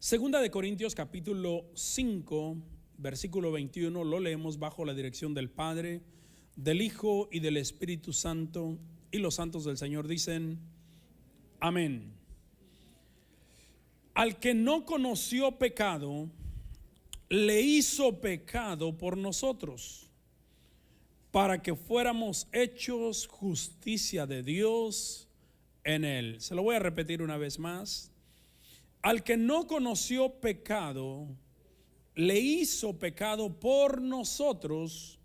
Segunda de Corintios capítulo 5, versículo 21, lo leemos bajo la dirección del Padre, del Hijo y del Espíritu Santo, y los santos del Señor dicen, amén. Al que no conoció pecado, le hizo pecado por nosotros, para que fuéramos hechos justicia de Dios en él. Se lo voy a repetir una vez más. Al que no conoció pecado, le hizo pecado por nosotros,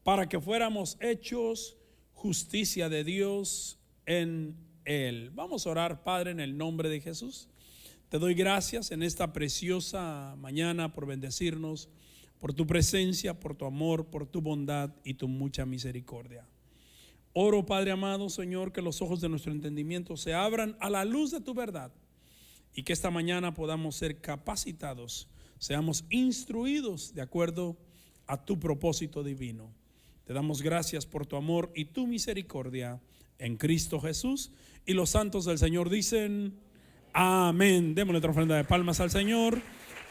para que fuéramos hechos justicia de Dios en él. Vamos a orar, Padre, en el nombre de Jesús. Te doy gracias en esta preciosa mañana por bendecirnos, por tu presencia, por tu amor, por tu bondad y tu mucha misericordia. Oro, Padre amado, Señor, que los ojos de nuestro entendimiento se abran a la luz de tu verdad y que esta mañana podamos ser capacitados, seamos instruidos de acuerdo a tu propósito divino. Te damos gracias por tu amor y tu misericordia en Cristo Jesús. Y los santos del Señor dicen, amén. Démosle otra ofrenda de palmas al Señor.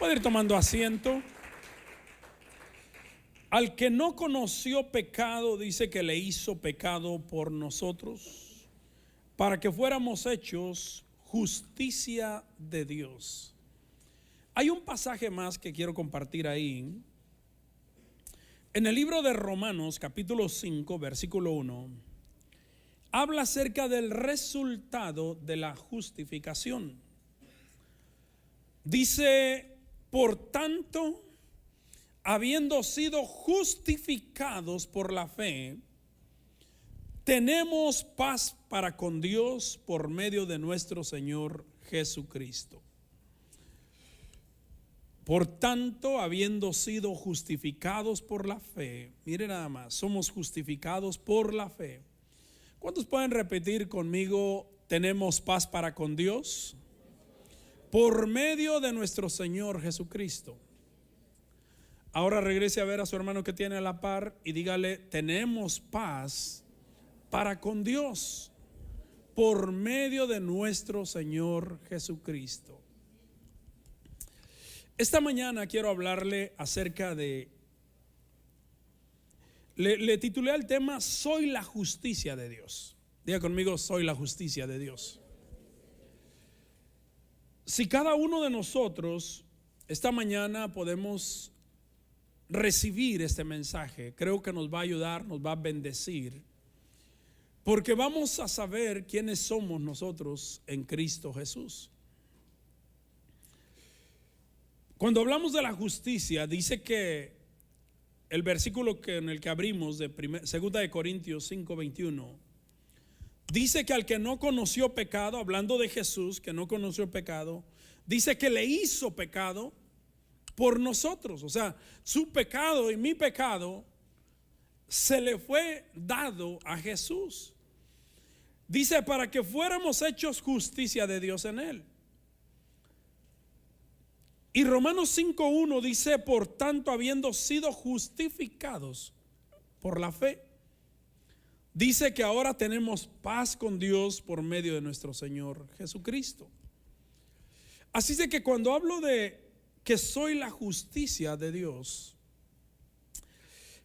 Puede ir tomando asiento. Al que no conoció pecado, dice que le hizo pecado por nosotros, para que fuéramos hechos justicia de Dios. Hay un pasaje más que quiero compartir ahí. En el libro de Romanos, capítulo 5, versículo 1, habla acerca del resultado de la justificación. Dice, por tanto, habiendo sido justificados por la fe, tenemos paz para con Dios por medio de nuestro Señor Jesucristo. Por tanto, habiendo sido justificados por la fe, mire nada más, somos justificados por la fe. ¿Cuántos pueden repetir conmigo, tenemos paz para con Dios? Por medio de nuestro Señor Jesucristo. Ahora regrese a ver a su hermano que tiene a la par y dígale, tenemos paz para con Dios por medio de nuestro Señor Jesucristo. Esta mañana quiero hablarle acerca de, le titulé al tema, soy la justicia de Dios. Diga conmigo, soy la justicia de Dios. Si cada uno de nosotros esta mañana podemos recibir este mensaje, creo que nos va a ayudar, nos va a bendecir, porque vamos a saber quiénes somos nosotros en Cristo Jesús. Cuando hablamos de la justicia, dice que el versículo en el que abrimos de segunda de Corintios 5:21, dice que al que no conoció pecado, hablando de Jesús que no conoció pecado, dice que le hizo pecado por nosotros. O sea, su pecado y mi pecado se le fue dado a Jesús. Dice, para que fuéramos hechos justicia de Dios en él. Y Romanos 5:1 dice, por tanto, habiendo sido justificados por la fe, dice que ahora tenemos paz con Dios por medio de nuestro Señor Jesucristo. Así de que cuando hablo de que soy la justicia de Dios,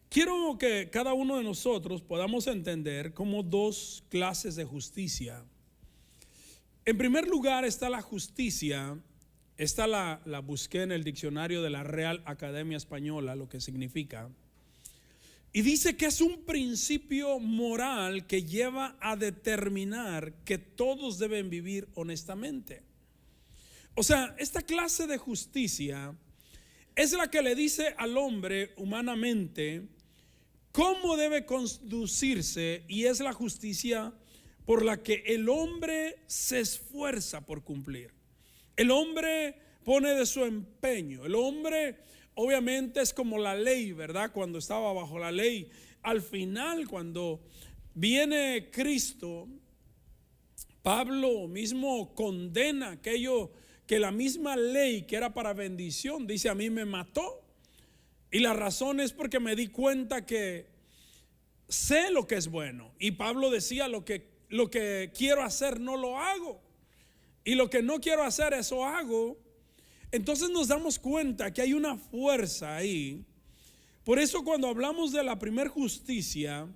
quiero que cada uno de nosotros podamos entender como dos clases de justicia. En primer lugar está la justicia. Esta la busqué en el diccionario de la Real Academia Española, lo que significa. Y dice que es un principio moral que lleva a determinar que todos deben vivir honestamente. O sea, esta clase de justicia es la que le dice al hombre humanamente cómo debe conducirse, y es la justicia por la que el hombre se esfuerza por cumplir. El hombre pone de su empeño. El hombre obviamente es como la ley, ¿verdad? Cuando estaba bajo la ley, al final cuando viene Cristo, Pablo mismo condena aquello que la misma ley que era para bendición, dice, a mí me mató. Y la razón es porque me di cuenta que sé lo que es bueno. Y Pablo decía, lo que quiero hacer no lo hago, y lo que no quiero hacer, eso hago. Entonces nos damos cuenta que hay una fuerza ahí. Por eso cuando hablamos de la primer justicia,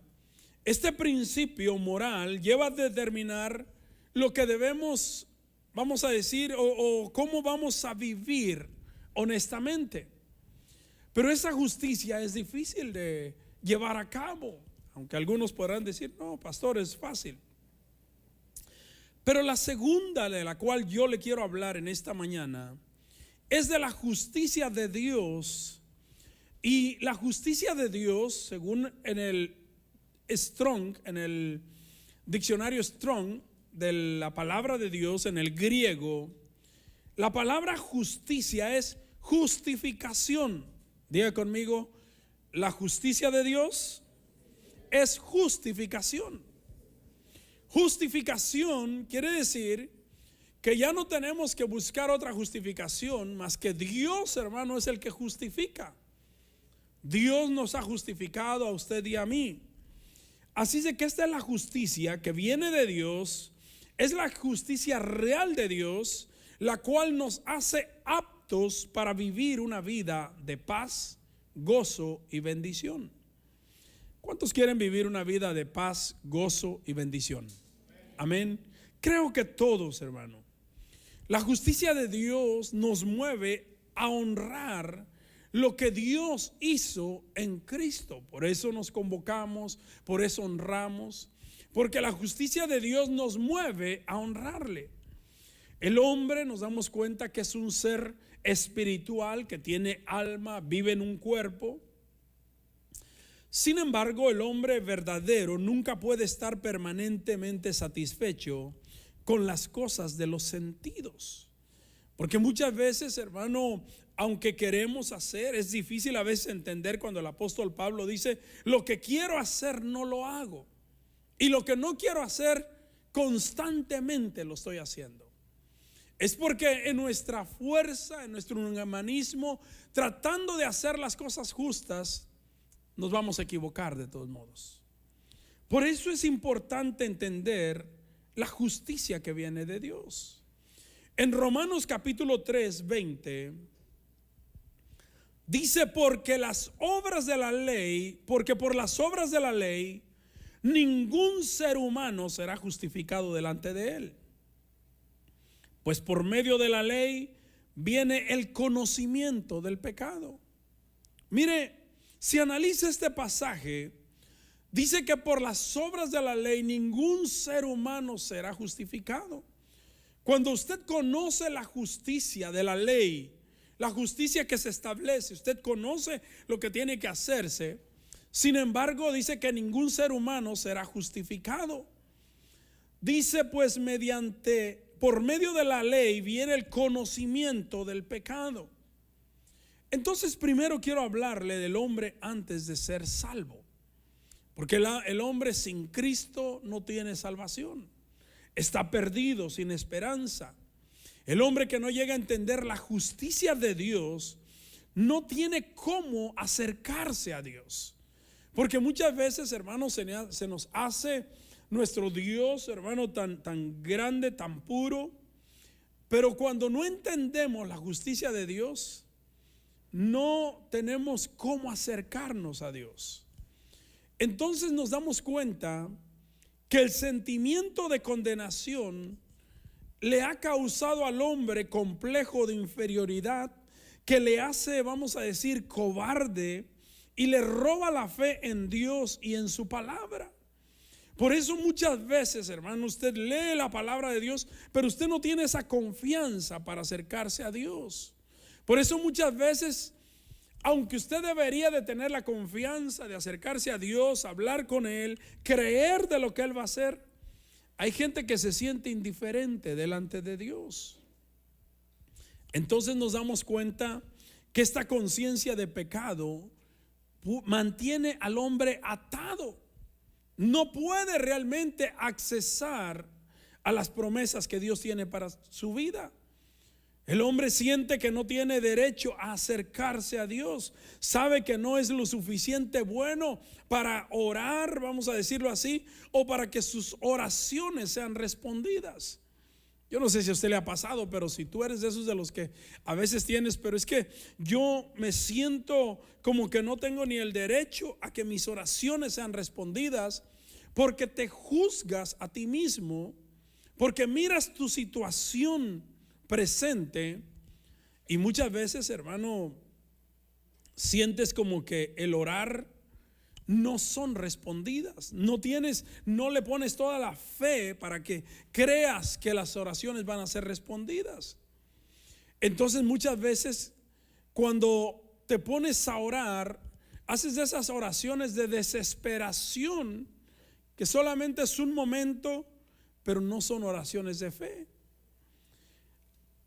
este principio moral lleva a determinar lo que debemos, vamos a decir, o cómo vamos a vivir honestamente. Pero esa justicia es difícil de llevar a cabo, aunque algunos podrán decir, no, pastor, es fácil. Pero la segunda de la cual yo le quiero hablar en esta mañana es de la justicia de Dios. Y la justicia de Dios, según en el Strong, en el diccionario Strong de la palabra de Dios en el griego, la palabra justicia es justificación. Diga conmigo, la justicia de Dios es justificación. Justificación quiere decir que ya no tenemos que buscar otra justificación más que Dios, hermano, es el que justifica. Dios nos ha justificado a usted y a mí. Así de que esta es la justicia que viene de Dios, es la justicia real de Dios, la cual nos hace aptos para vivir una vida de paz, gozo y bendición. ¿Cuántos quieren vivir una vida de paz, gozo y bendición? Amén. Creo que todos, hermano. La justicia de Dios nos mueve a honrar lo que Dios hizo en Cristo. Por eso nos convocamos, por eso honramos, porque la justicia de Dios nos mueve a honrarle. El hombre, nos damos cuenta que es un ser espiritual que tiene alma, vive en un cuerpo. Sin embargo, el hombre verdadero nunca puede estar permanentemente satisfecho con las cosas de los sentidos. Porque muchas veces, hermano, aunque queremos hacer, es difícil a veces entender cuando el apóstol Pablo dice, lo que quiero hacer no lo hago. Y lo que no quiero hacer, constantemente lo estoy haciendo. Es porque en nuestra fuerza, en nuestro humanismo, tratando de hacer las cosas justas, nos vamos a equivocar de todos modos. Por eso es importante entender la justicia que viene de Dios. En Romanos capítulo 3, 20, dice, porque por las obras de la ley, ningún ser humano será justificado delante de él. Pues por medio de la ley viene el conocimiento del pecado. Mire, si analiza este pasaje, dice que por las obras de la ley ningún ser humano será justificado. Cuando usted conoce la justicia de la ley, la justicia que se establece, usted conoce lo que tiene que hacerse. Sin embargo, dice que ningún ser humano será justificado. Dice pues por medio de la ley viene el conocimiento del pecado. Entonces primero quiero hablarle del hombre antes de ser salvo. Porque el hombre sin Cristo no tiene salvación. Está perdido, sin esperanza. El hombre que no llega a entender la justicia de Dios no tiene cómo acercarse a Dios. Porque muchas veces, hermanos, se nos hace nuestro Dios, hermano, tan grande, tan puro. Pero cuando no entendemos la justicia de Dios, no tenemos cómo acercarnos a Dios. Entonces nos damos cuenta que el sentimiento de condenación le ha causado al hombre complejo de inferioridad que le hace, vamos a decir, cobarde y le roba la fe en Dios y en su palabra. Por eso muchas veces, hermano, usted lee la palabra de Dios, pero usted no tiene esa confianza para acercarse a Dios. Por eso muchas veces, aunque usted debería de tener la confianza de acercarse a Dios, hablar con Él, creer de lo que Él va a hacer, hay gente que se siente indiferente delante de Dios. Entonces nos damos cuenta que esta conciencia de pecado mantiene al hombre atado. No puede realmente accesar a las promesas que Dios tiene para su vida. El hombre siente que no tiene derecho a acercarse a Dios. Sabe que no es lo suficiente bueno para orar, vamos a decirlo así, o para que sus oraciones sean respondidas. Yo no sé si a usted le ha pasado, pero si tú eres de esos de los que a veces tienes, pero es que yo me siento como que no tengo ni el derecho a que mis oraciones sean respondidas, porque te juzgas a ti mismo, porque miras tu situación presente y muchas veces, hermano, sientes como que el orar no son respondidas. No le pones toda la fe para que creas que las oraciones van a ser respondidas. Entonces muchas veces cuando te pones a orar, haces de esas oraciones de desesperación, que solamente es un momento, pero no son oraciones de fe.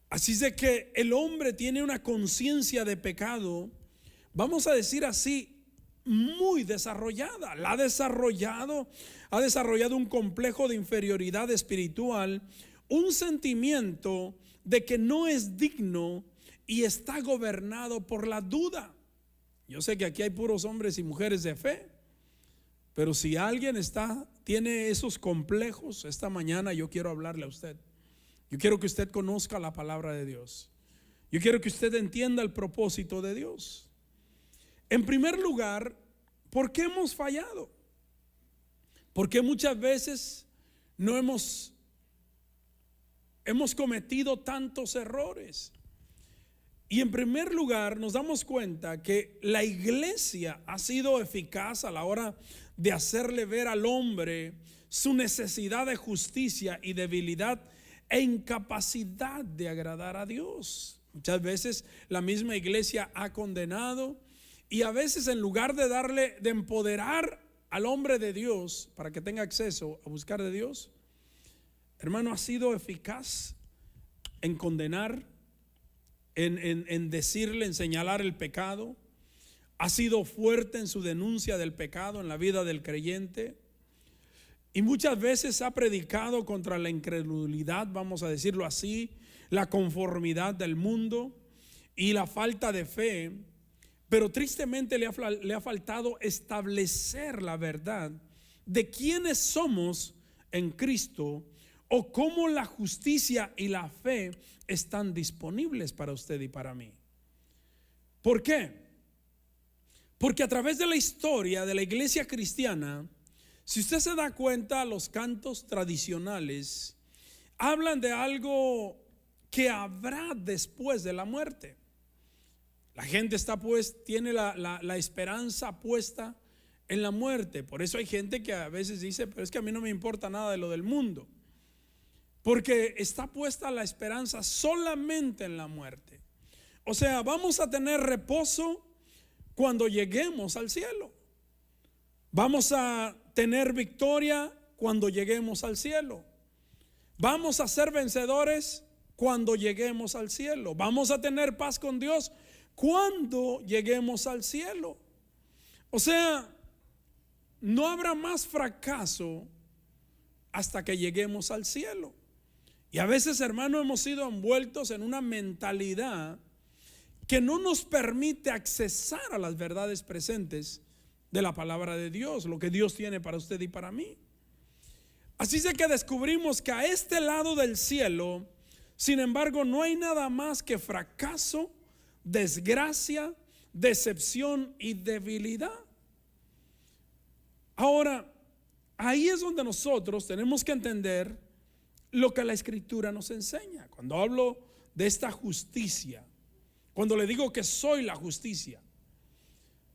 Así es de que el hombre tiene una conciencia de pecado, vamos a decir así, muy desarrollada. Ha desarrollado un complejo de inferioridad espiritual, un sentimiento de que no es digno y está gobernado por la duda. Yo sé que aquí hay puros hombres y mujeres de fe, pero si alguien tiene esos complejos, esta mañana yo quiero hablarle a usted. Yo quiero que usted conozca la palabra de Dios. Yo quiero que usted entienda el propósito de Dios. En primer lugar, ¿por qué hemos fallado? Porque muchas veces no hemos cometido tantos errores. Y en primer lugar nos damos cuenta que la iglesia ha sido eficaz a la hora de hacerle ver al hombre su necesidad de justicia y debilidad e incapacidad de agradar a Dios. Muchas veces la misma iglesia ha condenado, y a veces en lugar de empoderar al hombre de Dios para que tenga acceso a buscar de Dios, hermano, ha sido eficaz en condenar, en decirle, en señalar el pecado. Ha sido fuerte en su denuncia del pecado en la vida del creyente. Y muchas veces ha predicado contra la incredulidad, vamos a decirlo así, la conformidad del mundo y la falta de fe. Pero tristemente le ha faltado establecer la verdad de quiénes somos en Cristo, o cómo la justicia y la fe están disponibles para usted y para mí. ¿Por qué? Porque a través de la historia de la iglesia cristiana, si usted se da cuenta, los cantos tradicionales hablan de algo que habrá después de la muerte. La gente tiene la esperanza puesta en la muerte. Por eso hay gente que a veces dice, pero es que a mí no me importa nada de lo del mundo, porque está puesta la esperanza solamente en la muerte. O sea, vamos a tener reposo cuando lleguemos al cielo. Vamos a tener victoria cuando lleguemos al cielo. Vamos a ser vencedores cuando lleguemos al cielo. Vamos a tener paz con Dios cuando lleguemos al cielo. O sea, no habrá más fracaso hasta que lleguemos al cielo. Y a veces, hermano, hemos sido envueltos en una mentalidad que no nos permite accesar a las verdades presentes de la palabra de Dios, lo que Dios tiene para usted y para mí. Así es que descubrimos que a este lado del cielo, sin embargo, no hay nada más que fracaso, desgracia, decepción y debilidad. Ahora, ahí es donde nosotros tenemos que entender lo que la Escritura nos enseña. Cuando hablo de esta justicia, cuando le digo que soy la justicia,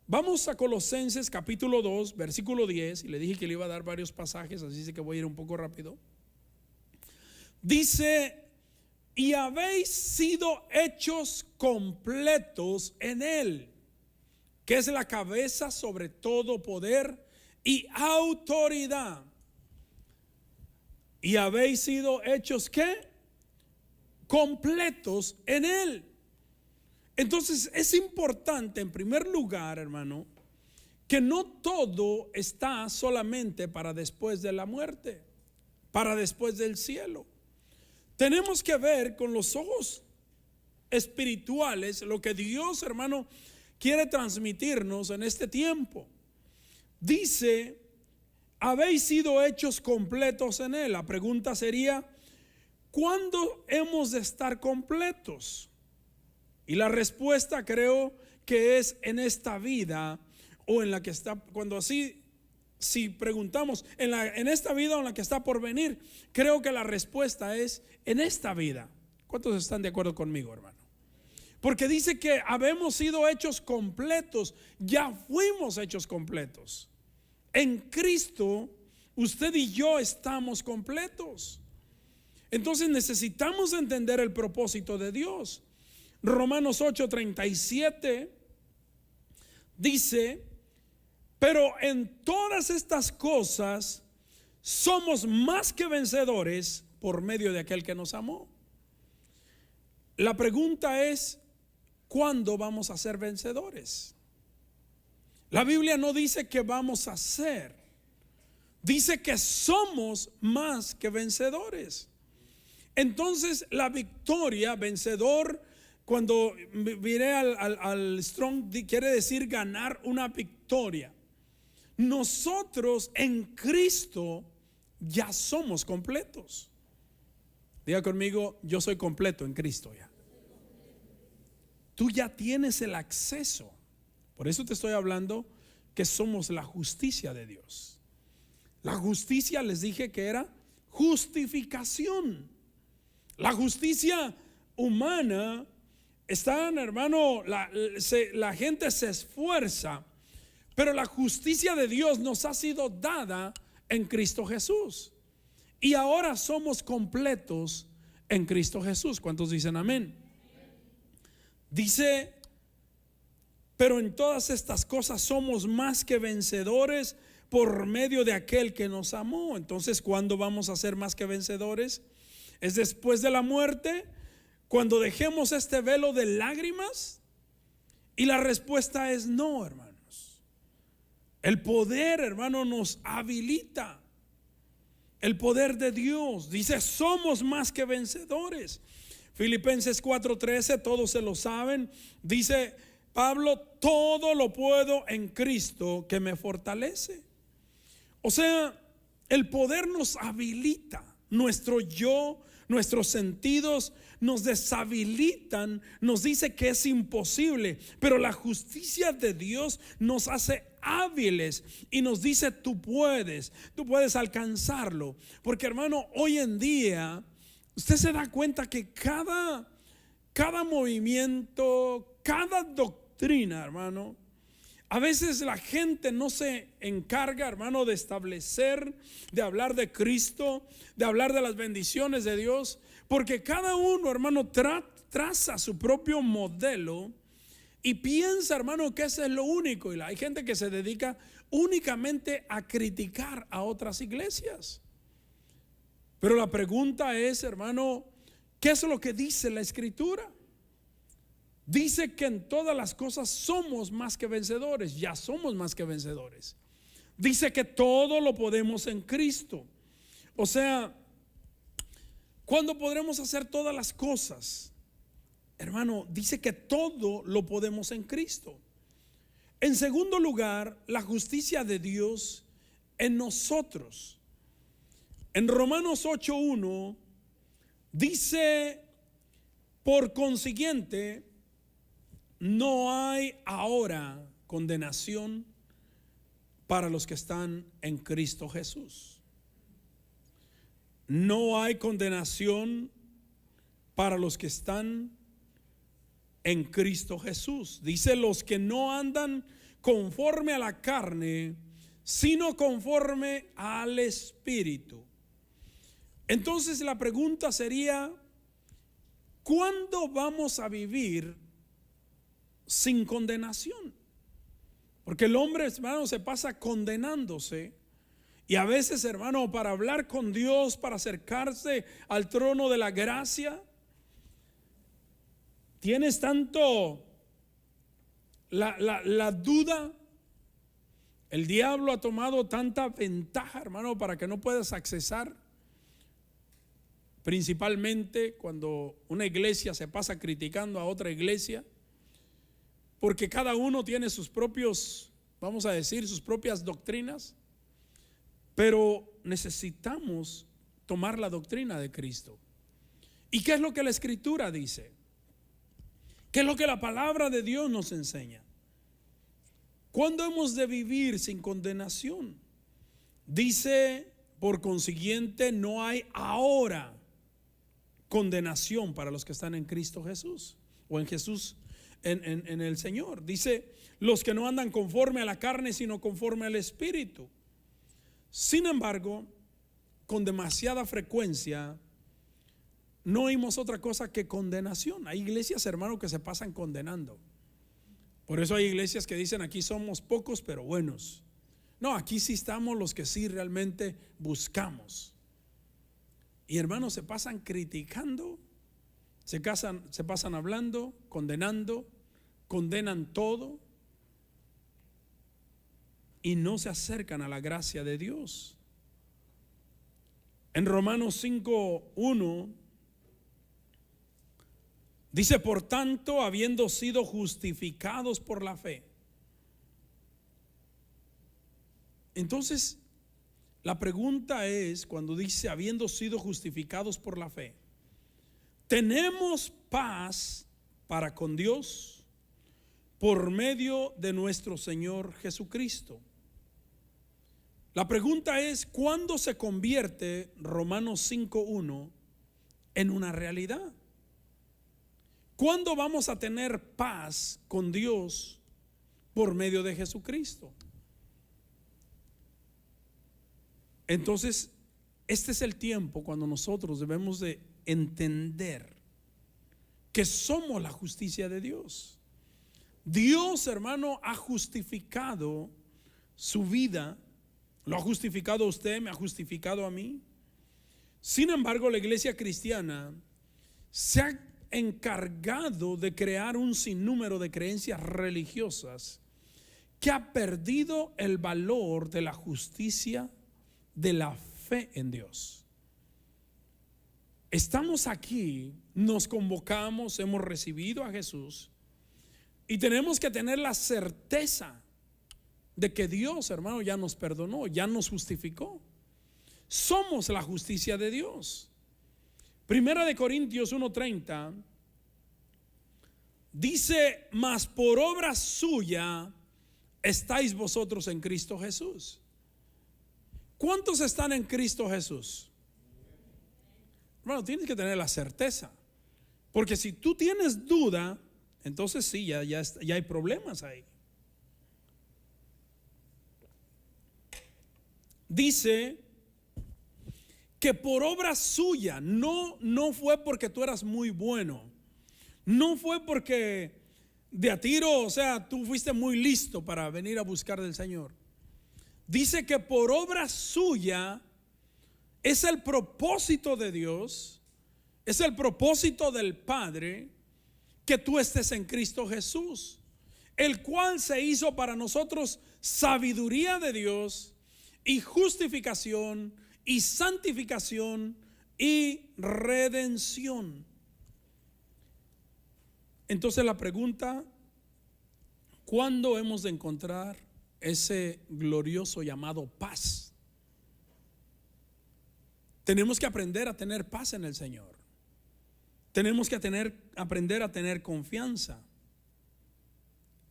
vamos a Colosenses capítulo 2 versículo 10, y le dije que le iba a dar varios pasajes, así es que voy a ir un poco rápido. Dice: y habéis sido hechos completos en Él, que es la cabeza sobre todo poder y autoridad. Y habéis sido hechos ¿qué? Completos en Él. Entonces es importante, en primer lugar, hermano, que no todo está solamente para después de la muerte, para después del cielo. Tenemos que ver con los ojos espirituales lo que Dios, hermano, quiere transmitirnos en este tiempo. Dice: habéis sido hechos completos en Él. La pregunta sería: ¿cuándo hemos de estar completos? Y la respuesta creo que es en esta vida o en la que está, cuando así, si preguntamos en esta vida o en la que está por venir, creo que la respuesta es en esta vida. ¿Cuántos están de acuerdo conmigo, hermano? Porque dice que habemos sido hechos completos, ya fuimos hechos completos. En Cristo, usted y yo estamos completos. Entonces necesitamos entender el propósito de Dios. Romanos 8:37 dice: pero en todas estas cosas somos más que vencedores por medio de aquel que nos amó. La pregunta es, ¿cuándo vamos a ser vencedores? La Biblia no dice que vamos a ser, dice que somos más que vencedores. Entonces la victoria, vencedor, cuando miré al Strong, quiere decir ganar una victoria. Nosotros en Cristo ya somos completos. Diga conmigo, yo soy completo en Cristo ya. Tú ya tienes el acceso. Por eso te estoy hablando que somos la justicia de Dios. La justicia, les dije que era justificación. La justicia humana está, hermano, la gente se esfuerza, pero la justicia de Dios nos ha sido dada en Cristo Jesús. Y ahora somos completos en Cristo Jesús. ¿Cuántos dicen amén? Dice, pero en todas estas cosas somos más que vencedores por medio de aquel que nos amó. Entonces, ¿cuándo vamos a ser más que vencedores? ¿Es después de la muerte? ¿Cuando dejemos este velo de lágrimas? Y la respuesta es no, hermanos. El poder, hermano, nos habilita. El poder de Dios. Dice, somos más que vencedores. Filipenses 4:13, todos se lo saben. Dice Pablo, todo lo puedo en Cristo que me fortalece. O sea, el poder nos habilita. Nuestro yo, nuestros sentidos nos deshabilitan, nos dice que es imposible, pero la justicia de Dios nos hace hábiles y nos dice tú puedes alcanzarlo. Porque, hermano, hoy en día usted se da cuenta que cada movimiento, cada doctrina, hermano, a veces la gente no se encarga, hermano, de establecer, de hablar de Cristo, de hablar de las bendiciones de Dios, porque cada uno, hermano, traza su propio modelo y piensa, hermano, que eso es lo único. Y hay gente que se dedica únicamente a criticar a otras iglesias. Pero la pregunta es, hermano, ¿qué es lo que dice la Escritura? Dice que en todas las cosas somos más que vencedores, ya somos más que vencedores. Dice que todo lo podemos en Cristo. O sea, ¿cuándo podremos hacer todas las cosas? Hermano, dice que todo lo podemos en Cristo. En segundo lugar, la justicia de Dios en nosotros. En Romanos 8:1 dice, por consiguiente, no hay ahora condenación para los que están en Cristo Jesús. No hay condenación para los que están en Cristo Jesús. Dice, los que no andan conforme a la carne, sino conforme al Espíritu. Entonces la pregunta sería, ¿cuándo vamos a vivir sin condenación? Porque el hombre, hermano, se pasa condenándose. Y a veces, hermano, para hablar con Dios, para acercarse al trono de la gracia, tienes tanto la duda. El diablo ha tomado tanta ventaja, hermano, para que no puedas accesar. Principalmente cuando una iglesia se pasa criticando a otra iglesia, porque cada uno tiene sus propios, vamos a decir, sus propias doctrinas. Pero necesitamos tomar la doctrina de Cristo. ¿Y qué es lo que la Escritura dice? ¿Qué es lo que la palabra de Dios nos enseña? ¿Cuándo hemos de vivir sin condenación? Dice, por consiguiente, no hay ahora condenación para los que están en Cristo Jesús, o en Jesús, en el Señor. Dice, los que no andan conforme a la carne, sino conforme al Espíritu. Sin embargo, con demasiada frecuencia no oímos otra cosa que condenación. Hay iglesias, hermano, que se pasan condenando. Por eso hay iglesias que dicen, aquí somos pocos pero buenos. No, aquí sí estamos los que sí realmente buscamos. Y hermanos, se pasan criticando, se pasan hablando, condenando, condenan todo y no se acercan a la gracia de Dios. En Romanos 5:1 dice, por tanto, habiendo sido justificados por la fe. Entonces, la pregunta es, cuando dice, habiendo sido justificados por la fe, ¿tenemos paz para con Dios por medio de nuestro Señor Jesucristo? La pregunta es, ¿cuándo se convierte Romanos 5:1 en una realidad? ¿Cuándo vamos a tener paz con Dios por medio de Jesucristo? Entonces, este es el tiempo cuando nosotros debemos de entender que somos la justicia de Dios. Dios, hermano, ha justificado su vida, lo ha justificado a usted, me ha justificado a mí. Sin embargo, la iglesia cristiana se ha encargado de crear un sinnúmero de creencias religiosas que ha perdido el valor de la justicia, de la fe en Dios. Estamos aquí, nos convocamos, hemos recibido a Jesús y tenemos que tener la certeza de que Dios, hermano, ya nos perdonó, ya nos justificó. Somos la justicia de Dios. Primera de Corintios 1:30 dice, mas por obra suya estáis vosotros en Cristo Jesús. ¿Cuántos están en Cristo Jesús? Bueno, tienes que tener la certeza, porque si tú tienes duda, entonces sí, ya hay problemas ahí. Dice que por obra suya, no fue porque tú eras muy bueno, no fue porque de a tiro, o sea, tú fuiste muy listo para venir a buscar del Señor. Dice que por obra suya es el propósito de Dios, es el propósito del Padre, que tú estés en Cristo Jesús, el cual se hizo para nosotros sabiduría de Dios y justificación y santificación y redención. Entonces la pregunta, ¿cuándo hemos de encontrar ese glorioso llamado paz? Tenemos que aprender a tener paz en el Señor. Tenemos que aprender a tener confianza.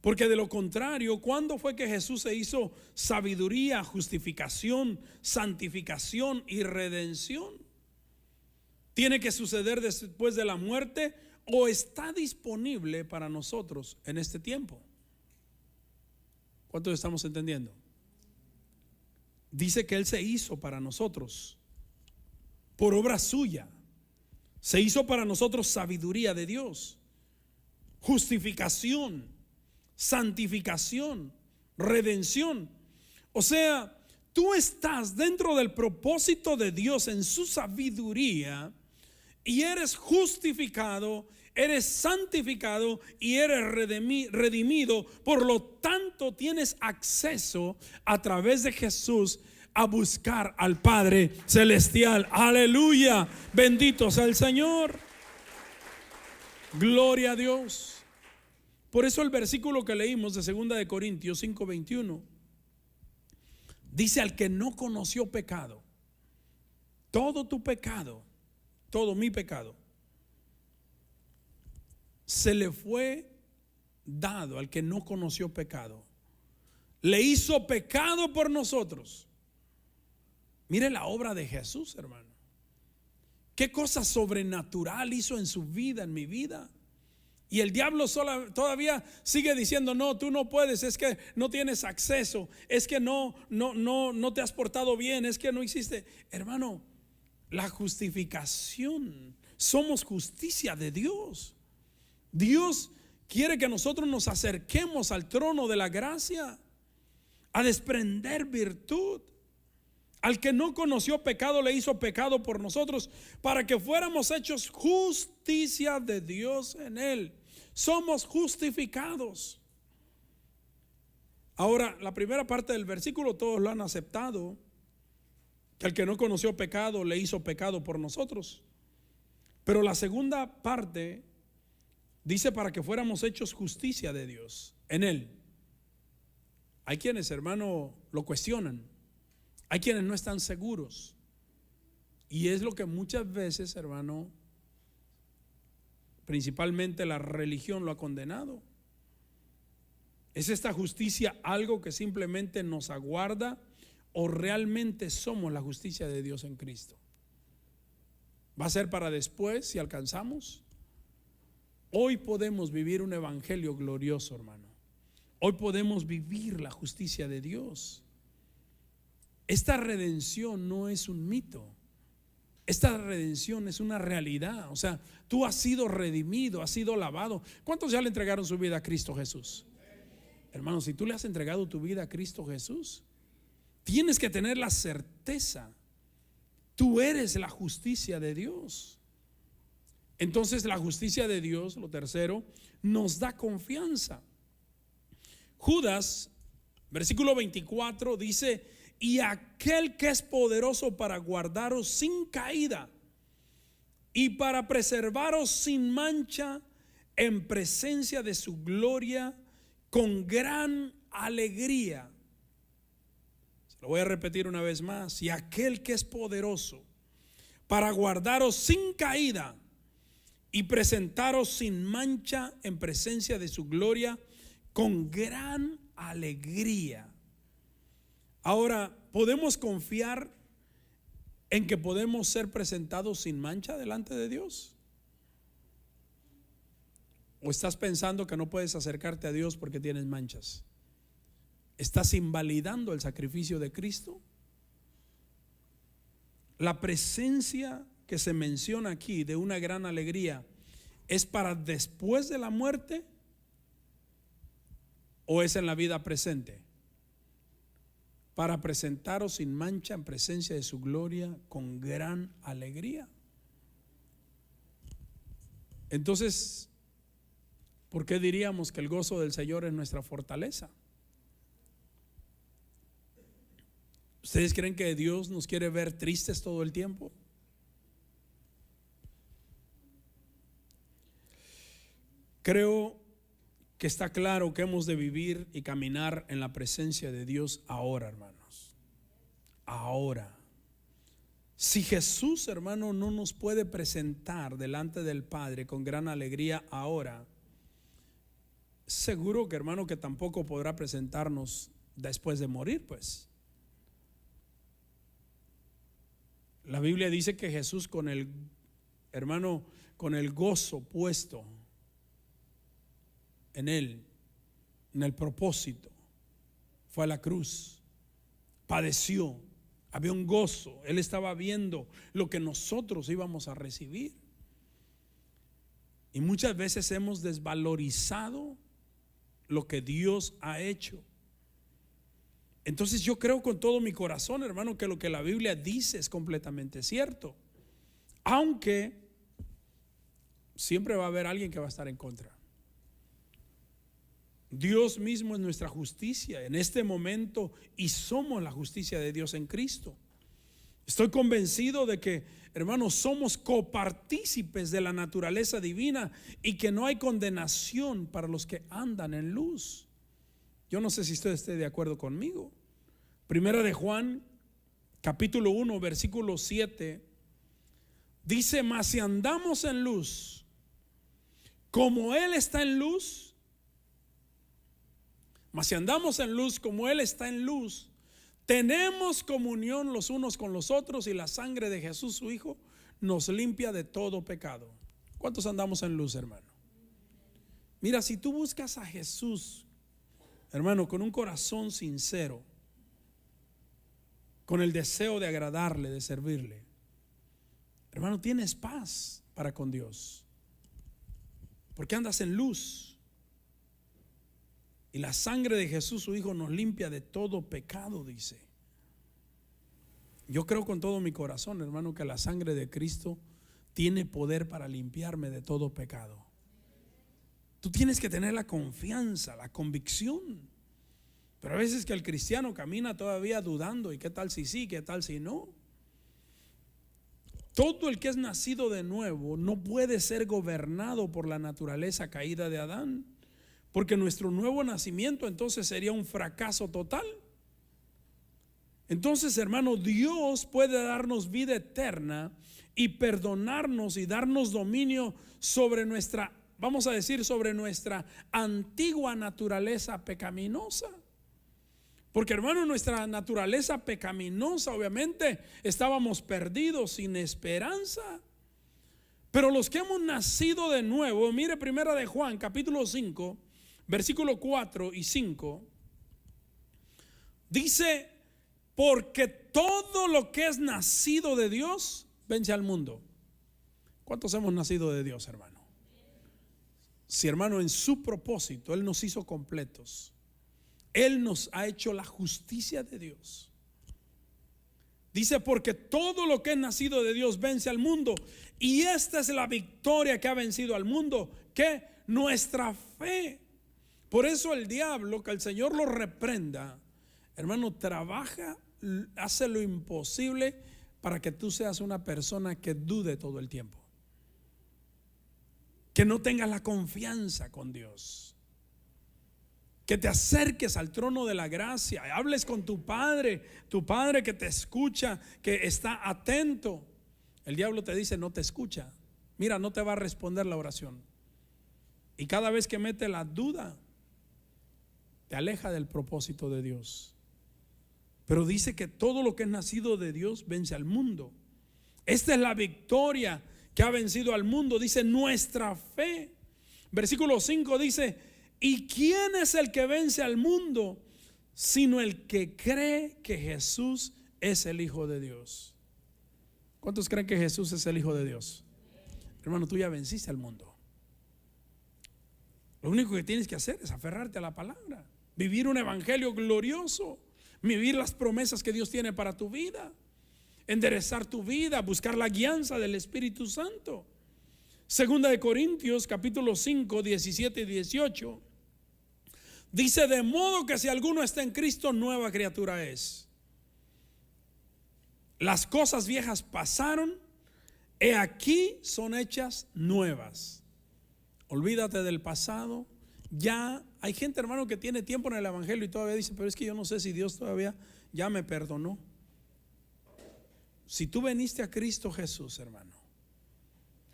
Porque de lo contrario, ¿cuándo fue que Jesús se hizo sabiduría, justificación, santificación y redención? ¿Tiene que suceder después de la muerte o está disponible para nosotros en este tiempo? ¿Cuántos estamos entendiendo? Dice que Él se hizo para nosotros por obra suya. Se hizo para nosotros sabiduría de Dios, justificación, santificación, redención. O sea, tú estás dentro del propósito de Dios en su sabiduría y eres justificado, eres santificado y eres redimido. Por lo tanto, tienes acceso a través de Jesús a buscar al Padre Celestial. Aleluya, bendito sea el Señor. Gloria a Dios. Por eso el versículo que leímos de 2 de Corintios 5:21 dice, al que no conoció pecado, todo tu pecado, todo mi pecado, se le fue dado al que no conoció pecado. Le hizo pecado por nosotros. Mire la obra de Jesús, hermano. Qué cosa sobrenatural hizo en su vida, en mi vida. Y el diablo todavía sigue diciendo: no, tú no puedes, es que no tienes acceso, es que no te has portado bien, es que no hiciste. Hermano, la justificación, somos justicia de Dios. Dios quiere que nosotros nos acerquemos al trono de la gracia, a desprender virtud. Al que no conoció pecado le hizo pecado por nosotros, para que fuéramos hechos justicia de Dios en él. Somos justificados. Ahora, la primera parte del versículo todos lo han aceptado, que al que no conoció pecado le hizo pecado por nosotros. Pero la segunda parte dice: para que fuéramos hechos justicia de Dios en él. Hay quienes, hermano, lo cuestionan. Hay quienes no están seguros. Y es lo que muchas veces, hermano, principalmente la religión lo ha condenado. ¿Es esta justicia algo que simplemente nos aguarda, o realmente somos la justicia de Dios en Cristo? ¿Va a ser para después si alcanzamos? Hoy podemos vivir un evangelio glorioso, hermano. Hoy podemos vivir la justicia de Dios. Esta redención no es un mito. Esta redención es una realidad. O sea, tú has sido redimido, has sido lavado. ¿Cuántos ya le entregaron su vida a Cristo Jesús? Hermano, si tú le has entregado tu vida a Cristo Jesús, tienes que tener la certeza: tú eres la justicia de Dios. Entonces la justicia de Dios, lo tercero, nos da confianza. Judas, versículo 24, dice: y aquel que es poderoso para guardaros sin caída y para preservaros sin mancha en presencia de su gloria con gran alegría. Se lo voy a repetir una vez más: y aquel que es poderoso para guardaros sin caída y presentaros sin mancha en presencia de su gloria con gran alegría. Ahora, ¿podemos confiar en que podemos ser presentados sin mancha delante de Dios? ¿O estás pensando que no puedes acercarte a Dios porque tienes manchas? ¿Estás invalidando el sacrificio de Cristo? La presencia que se menciona aquí de una gran alegría, ¿es para después de la muerte o es en la vida presente? Para presentaros sin mancha en presencia de su gloria con gran alegría. Entonces, ¿por qué diríamos que el gozo del Señor es nuestra fortaleza? ¿Ustedes creen que Dios nos quiere ver tristes todo el tiempo? Creo que está claro que hemos de vivir y caminar en la presencia de Dios ahora, hermanos. Ahora. Si Jesús, hermano, no nos puede presentar delante del Padre con gran alegría ahora, seguro que, hermano, que tampoco podrá presentarnos después de morir, pues. La Biblia dice que Jesús, con el gozo puesto en él, en el propósito, fue a la cruz, padeció, había un gozo. Él estaba viendo lo que nosotros íbamos a recibir. Y muchas veces hemos desvalorizado lo que Dios ha hecho. Entonces yo creo con todo mi corazón, hermano, que lo que la Biblia dice es completamente cierto, aunque siempre va a haber alguien que va a estar en contra. Dios mismo es nuestra justicia en este momento y somos la justicia de Dios en Cristo. Estoy convencido de que, hermanos, somos copartícipes de la naturaleza divina y que no hay condenación para los que andan en luz. Yo no sé si usted esté de acuerdo conmigo. Primera de Juan, capítulo 1, versículo 7, dice: mas si andamos en luz, como Él está en luz, mas si andamos en luz como Él está en luz, tenemos comunión los unos con los otros y la sangre de Jesús su Hijo nos limpia de todo pecado. ¿Cuántos andamos en luz, hermano? Mira, si tú buscas a Jesús, hermano, con un corazón sincero, con el deseo de agradarle, de servirle, hermano, tienes paz para con Dios, porque andas en luz. Y la sangre de Jesús su Hijo nos limpia de todo pecado, dice. Yo creo con todo mi corazón, hermano, que la sangre de Cristo tiene poder para limpiarme de todo pecado. Tú tienes que tener la confianza, la convicción. Pero a veces que el cristiano camina todavía dudando, ¿y qué tal si sí, qué tal si no? Todo el que es nacido de nuevo no puede ser gobernado por la naturaleza caída de Adán, porque nuestro nuevo nacimiento entonces sería un fracaso total. Entonces, hermano, Dios puede darnos vida eterna y perdonarnos y darnos dominio sobre nuestra, vamos a decir, sobre nuestra antigua naturaleza pecaminosa. Porque, hermano, nuestra naturaleza pecaminosa, obviamente, estábamos perdidos, sin esperanza. Pero los que hemos nacido de nuevo, mire primera de Juan, capítulo 5, versículo 4 y 5, dice: porque todo lo que es nacido de Dios vence al mundo. ¿Cuántos hemos nacido de Dios, hermano? Si, hermano, en su propósito Él nos hizo completos. Él nos ha hecho la justicia de Dios. Dice: porque todo lo que es nacido de Dios vence al mundo. Y esta es la victoria que ha vencido al mundo, que nuestra fe. Por eso el diablo, que el Señor lo reprenda, hermano, trabaja, hace lo imposible para que tú seas una persona que dude todo el tiempo, que no tengas la confianza con Dios, que te acerques al trono de la gracia, hables con tu Padre que te escucha, que está atento. El diablo te dice: no te escucha, mira, no te va a responder la oración. Y cada vez que mete la duda, te aleja del propósito de Dios. Pero dice que todo lo que es nacido de Dios vence al mundo. Esta es la victoria que ha vencido al mundo, dice nuestra fe. Versículo 5 dice: ¿y quién es el que vence al mundo sino el que cree que Jesús es el Hijo de Dios? ¿Cuántos creen que Jesús es el Hijo de Dios? Hermano, tú ya venciste al mundo. Lo único que tienes que hacer es aferrarte a la palabra, vivir un evangelio glorioso, vivir las promesas que Dios tiene para tu vida, enderezar tu vida, buscar la guianza del Espíritu Santo. Segunda de Corintios capítulo 5, 17 y 18 dice: de modo que si alguno está en Cristo, nueva criatura es. Las cosas viejas pasaron, he aquí son hechas nuevas. Olvídate del pasado. Ya hay gente, hermano, que tiene tiempo en el evangelio y todavía dice: pero es que yo no sé si Dios todavía ya me perdonó. Si tú veniste a Cristo Jesús, hermano,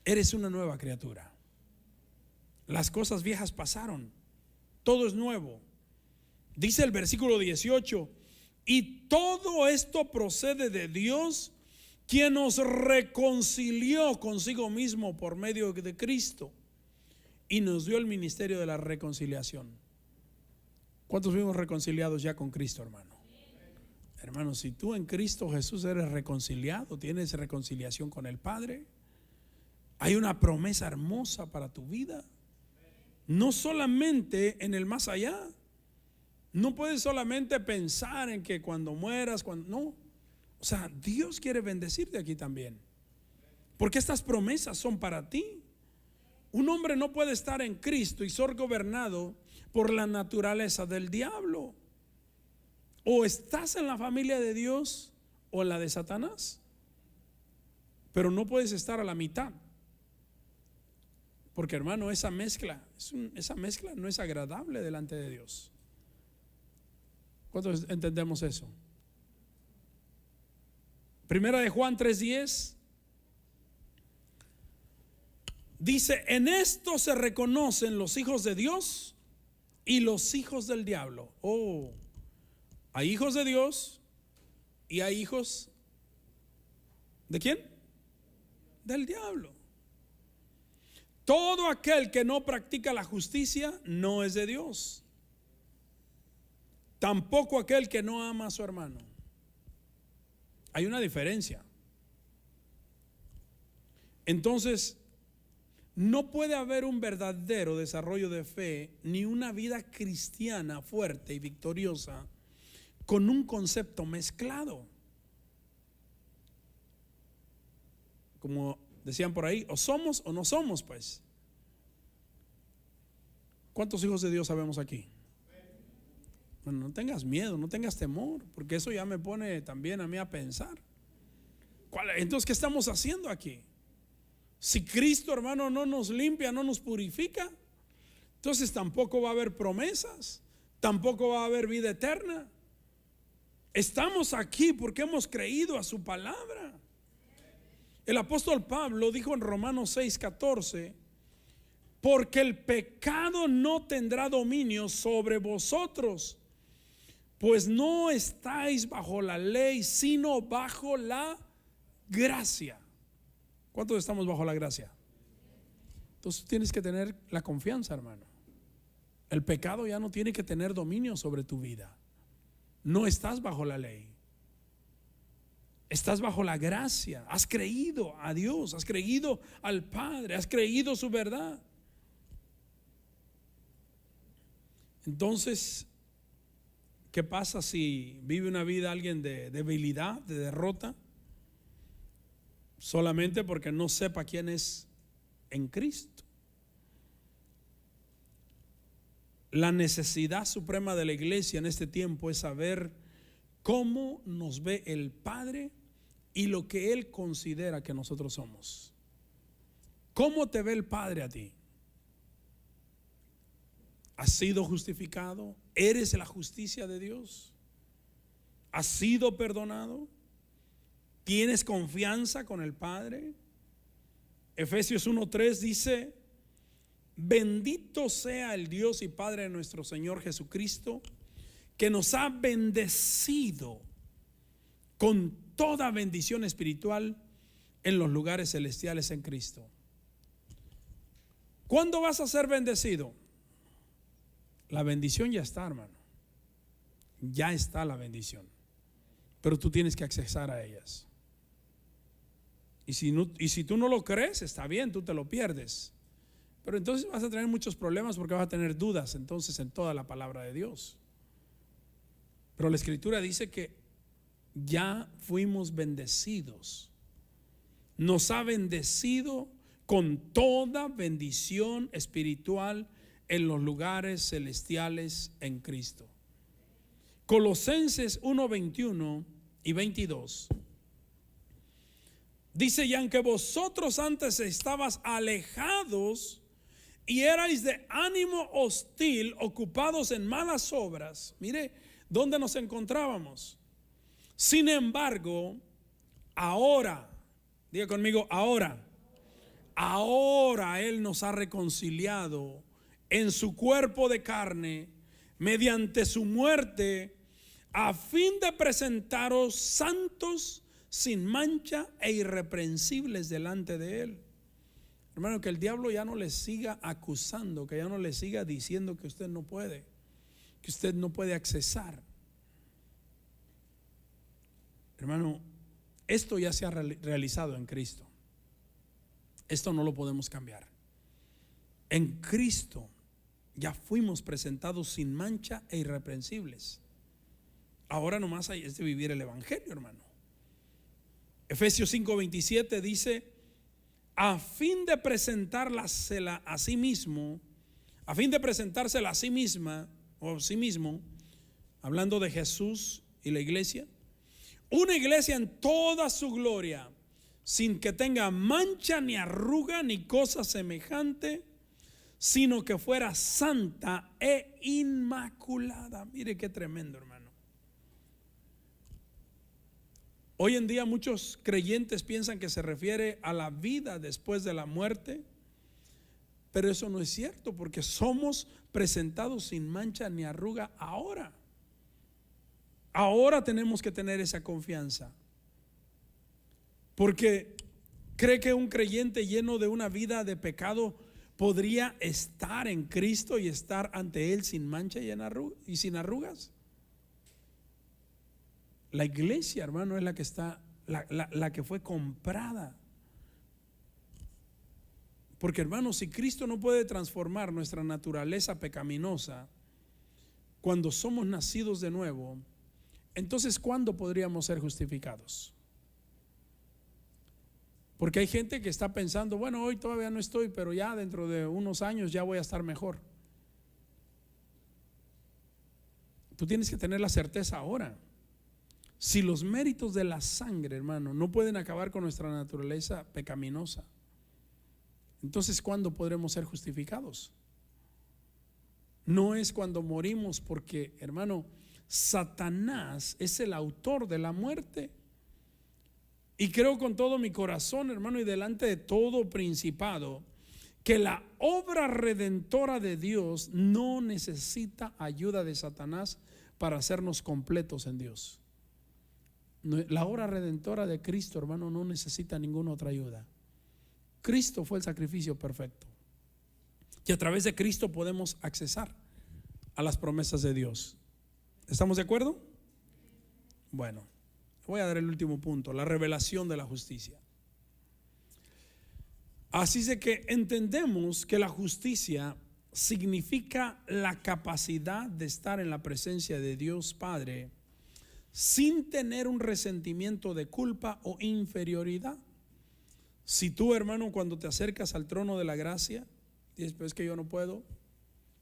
eres una nueva criatura. Las cosas viejas pasaron, todo es nuevo. Dice el versículo 18: y todo esto procede de Dios, quien nos reconcilió consigo mismo por medio de Cristo y nos dio el ministerio de la reconciliación. ¿Cuántos fuimos reconciliados ya con Cristo, hermano? Hermano, si tú en Cristo Jesús eres reconciliado, tienes reconciliación con el Padre, hay una promesa hermosa para tu vida. No solamente en el más allá. No puedes solamente pensar en que cuando mueras, no. O sea, Dios quiere bendecirte aquí también, porque estas promesas son para ti. Un hombre no puede estar en Cristo y ser gobernado por la naturaleza del diablo. O estás en la familia de Dios o en la de Satanás, pero no puedes estar a la mitad, porque, hermano, esa mezcla no es agradable delante de Dios. ¿Cuántos entendemos eso? Primera de Juan 3:10 Dice, en esto se reconocen los hijos de Dios y los hijos del diablo. Oh, hay hijos de Dios y hay hijos ¿de quién? Del diablo. Todo aquel que no practica la justicia no es de Dios. Tampoco aquel que no ama a su hermano. Hay una diferencia. Entonces, no puede haber un verdadero desarrollo de fe ni una vida cristiana fuerte y victoriosa con un concepto mezclado. Como decían por ahí, o somos o no somos, pues. ¿Cuántos hijos de Dios sabemos aquí? Bueno, no tengas miedo, no tengas temor, porque eso ya me pone también a mí a pensar. Entonces, ¿qué estamos haciendo aquí? Si Cristo, hermano, no nos limpia, no nos purifica, entonces tampoco va a haber promesas, tampoco va a haber vida eterna. Estamos aquí porque hemos creído a su palabra. El apóstol Pablo dijo en Romanos 6:14, porque el pecado no tendrá dominio sobre vosotros, pues no estáis bajo la ley, sino bajo la gracia. ¿Cuántos estamos bajo la gracia? Entonces tienes que tener la confianza, hermano. El pecado ya no tiene que tener dominio sobre tu vida. No estás bajo la ley. Estás bajo la gracia. Has creído a Dios, has creído al Padre, has creído su verdad. Entonces, ¿qué pasa si vive una vida alguien de debilidad, de derrota? Solamente porque no sepa quién es en Cristo. La necesidad suprema de la iglesia en este tiempo es saber cómo nos ve el Padre y lo que Él considera que nosotros somos. ¿Cómo te ve el Padre a ti? ¿Has sido justificado? ¿Eres la justicia de Dios? ¿Has sido perdonado? ¿Tienes confianza con el Padre? Efesios 1:3 dice: bendito sea el Dios y Padre de nuestro Señor Jesucristo, que nos ha bendecido con toda bendición espiritual en los lugares celestiales en Cristo. ¿Cuándo vas a ser bendecido? La bendición ya está, hermano. Ya está la bendición, pero tú tienes que accesar a ellas. Y si tú no lo crees, está bien, tú te lo pierdes. Pero entonces vas a tener muchos problemas porque vas a tener dudas entonces en toda la palabra de Dios. Pero la Escritura dice que ya fuimos bendecidos. Nos ha bendecido con toda bendición espiritual en los lugares celestiales en Cristo. Colosenses 1:21 y 22 dice: y aunque vosotros antes estabas alejados y erais de ánimo hostil, ocupados en malas obras. Mire dónde nos encontrábamos. Sin embargo, ahora, diga conmigo, ahora Él nos ha reconciliado en su cuerpo de carne mediante su muerte, a fin de presentaros santos, sin mancha e irreprensibles delante de Él. Hermano, que el diablo ya no le siga acusando, que ya no le siga diciendo que usted no puede, que usted no puede accesar. Hermano, esto ya se ha realizado en Cristo. Esto no lo podemos cambiar. En Cristo ya fuimos presentados sin mancha e irreprensibles. Ahora nomás hay es de vivir el evangelio, hermano. Efesios 5:27 dice: a fin de presentársela a sí mismo, a fin de presentársela a sí misma o a sí mismo, hablando de Jesús y la iglesia, una iglesia en toda su gloria, sin que tenga mancha ni arruga ni cosa semejante, sino que fuera santa e inmaculada. Mire qué tremendo, hermano. Hoy en día muchos creyentes piensan que se refiere a la vida después de la muerte, Pero eso no es cierto, porque somos presentados sin mancha ni arruga ahora. Ahora tenemos que tener esa confianza. Porque ¿cree que un creyente lleno de una vida de pecado podría estar en Cristo y estar ante Él sin mancha y sin arrugas? La iglesia, hermano, es la que está, la que fue comprada. Porque, hermano, si Cristo no puede transformar nuestra naturaleza pecaminosa cuando somos nacidos de nuevo, entonces ¿cuándo podríamos ser justificados? Porque hay gente que está pensando, bueno, hoy todavía no estoy, pero ya dentro de unos años ya voy a estar mejor. Tú tienes que tener la certeza ahora. Si los méritos de la sangre, hermano, no pueden acabar con nuestra naturaleza pecaminosa, entonces ¿cuándo podremos ser justificados? No es cuando morimos, porque, hermano, Satanás es el autor de la muerte. Y creo con todo mi corazón, hermano, y delante de todo principado, que la obra redentora de Dios no necesita ayuda de Satanás para hacernos completos en Dios. La obra redentora de Cristo, hermano, no necesita ninguna otra ayuda. Cristo fue el sacrificio perfecto. Y a través de Cristo podemos accesar a las promesas de Dios. ¿Estamos de acuerdo? Bueno, voy a dar el último punto, la revelación de la justicia. Así es que entendemos que la justicia significa la capacidad de estar en la presencia de Dios Padre sin tener un resentimiento de culpa o inferioridad. Si tú, hermano, cuando te acercas al trono de la gracia, dices, pero es que yo no puedo,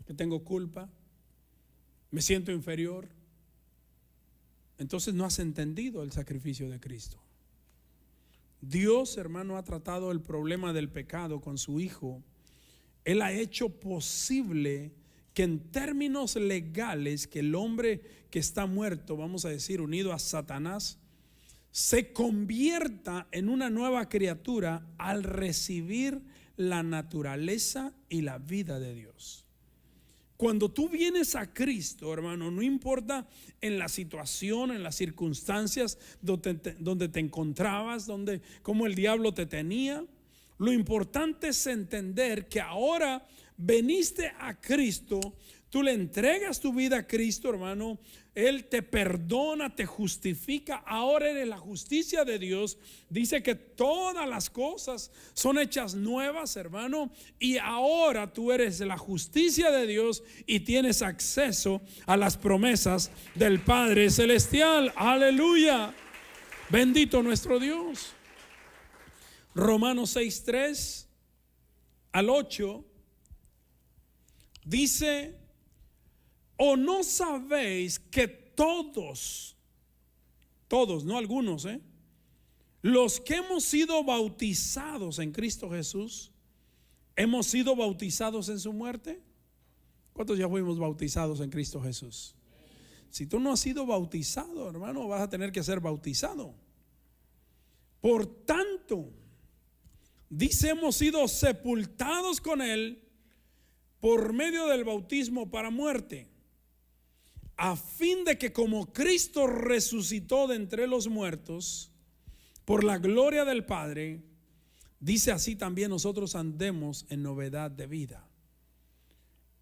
que tengo culpa, me siento inferior, entonces no has entendido el sacrificio de Cristo. Dios, hermano, ha tratado el problema del pecado con su Hijo. Él ha hecho posible que en términos legales, que el hombre que está muerto, vamos a decir, unido a Satanás, se convierta en una nueva criatura al recibir la naturaleza y la vida de Dios. Cuando tú vienes a Cristo, hermano, no importa en la situación, en las circunstancias donde te encontrabas, cómo el diablo te tenía, lo importante es entender que ahora veniste a Cristo, tú le entregas tu vida a Cristo, hermano, Él te perdona, te justifica, ahora eres la justicia de Dios. Dice que todas las cosas son hechas nuevas, hermano, y ahora tú eres la justicia de Dios y tienes acceso a las promesas del Padre Celestial. Aleluya, bendito nuestro Dios. Romanos 6:3 al 8 dice: ¿o no sabéis que todos, no algunos, los que hemos sido bautizados en Cristo Jesús, hemos sido bautizados en su muerte? ¿Cuántos ya fuimos bautizados en Cristo Jesús? Si tú no has sido bautizado, hermano, vas a tener que ser bautizado. Por tanto, dice, hemos sido sepultados con Él por medio del bautismo para muerte, a fin de que como Cristo resucitó de entre los muertos por la gloria del Padre, dice, así también nosotros andemos en novedad de vida.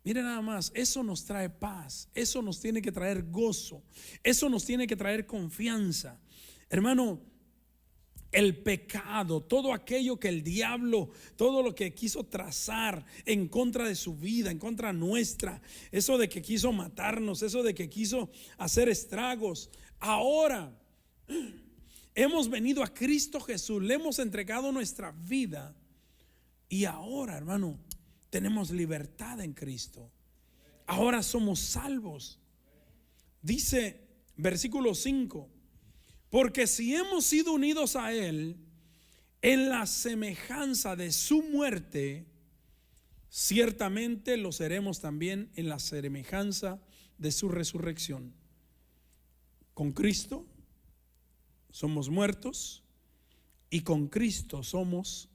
Mire nada más, eso nos trae paz, eso nos tiene que traer gozo, eso nos tiene que traer confianza. Hermano, el pecado, todo aquello que el diablo, todo lo que quiso trazar en contra de su vida, en contra nuestra, eso de que quiso matarnos, eso de que quiso hacer estragos, ahora hemos venido a Cristo Jesús, le hemos entregado nuestra vida y ahora, hermano, tenemos libertad en Cristo. Ahora somos salvos. Dice versículo 5: porque si hemos sido unidos a Él en la semejanza de su muerte, ciertamente lo seremos también en la semejanza de su resurrección. Con Cristo somos muertos y con Cristo somos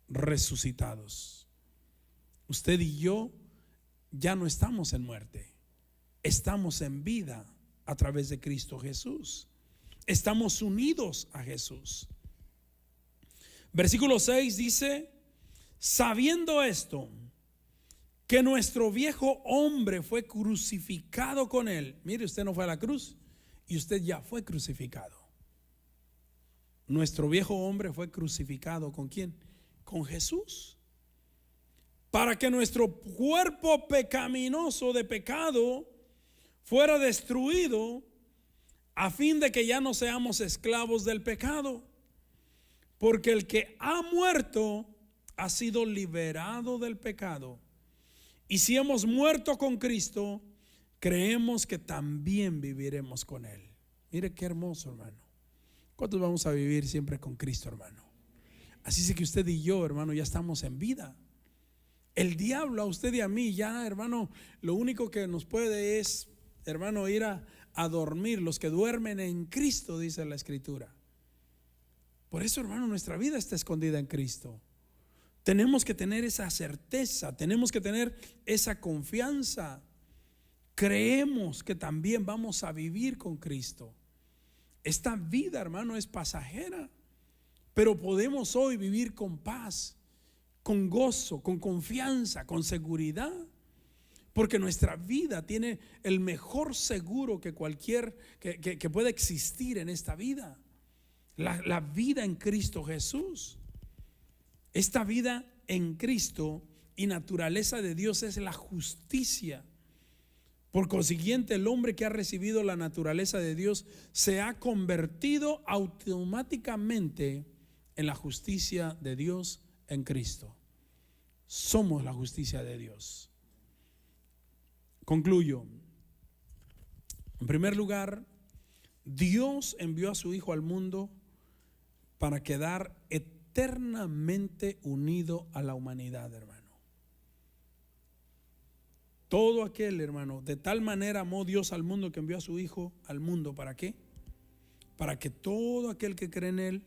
resucitados. Usted y yo ya no estamos en muerte, estamos en vida a través de Cristo Jesús. Estamos unidos a Jesús. Versículo 6 dice: sabiendo esto, que nuestro viejo hombre fue crucificado con él. Mire, usted no fue a la cruz y usted ya fue crucificado. Nuestro viejo hombre fue crucificado ¿con quién? Con Jesús. Para que nuestro cuerpo pecaminoso de pecado fuera destruido, a fin de que ya no seamos esclavos del pecado. Porque el que ha muerto ha sido liberado del pecado. Y si hemos muerto con Cristo, creemos que también viviremos con Él. Mire qué hermoso, hermano. ¿Cuántos vamos a vivir siempre con Cristo, hermano? Así es que usted y yo, hermano, ya estamos en vida. El diablo a usted y a mí ya, hermano, lo único que nos puede es, hermano, ir a dormir. Los que duermen en Cristo, dice la Escritura. Por eso, hermano, nuestra vida está escondida en Cristo. Tenemos que tener esa certeza, tenemos que tener esa confianza. Creemos que también vamos a vivir con Cristo. Esta vida, hermano, es pasajera, pero podemos hoy vivir con paz, con gozo, con confianza, con seguridad, porque nuestra vida tiene el mejor seguro que cualquier que pueda existir en esta vida. La vida en Cristo Jesús. Esta vida en Cristo y naturaleza de Dios es la justicia. Por consiguiente, el hombre que ha recibido la naturaleza de Dios se ha convertido automáticamente en la justicia de Dios en Cristo. Somos la justicia de Dios. Concluyo. En primer lugar, Dios envió a su Hijo al mundo para quedar eternamente unido a la humanidad, hermano. Todo aquel, hermano, de tal manera amó Dios al mundo que envió a su Hijo al mundo. ¿Para qué? Para que todo aquel que cree en Él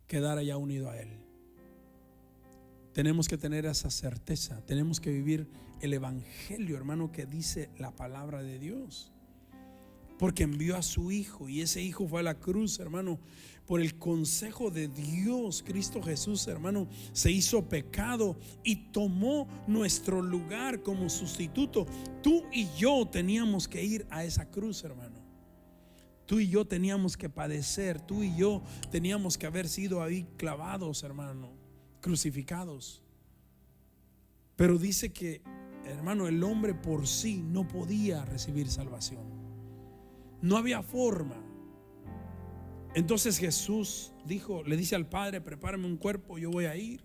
quedara ya unido a Él. Tenemos que tener esa certeza. Tenemos que vivir el evangelio, hermano, que dice la palabra de Dios. Porque envió a su Hijo, y ese Hijo fue a la cruz, hermano. Por el consejo de Dios, Cristo Jesús, hermano, se hizo pecado y tomó nuestro lugar como sustituto. Tú y yo teníamos que ir a esa cruz, hermano. Tú y yo teníamos que padecer. Tú y yo teníamos que haber sido ahí clavados, hermano, crucificados. Pero dice que, hermano, el hombre por sí no podía recibir salvación. No había forma. Entonces Jesús le dice al Padre: prepárame un cuerpo, yo voy a ir.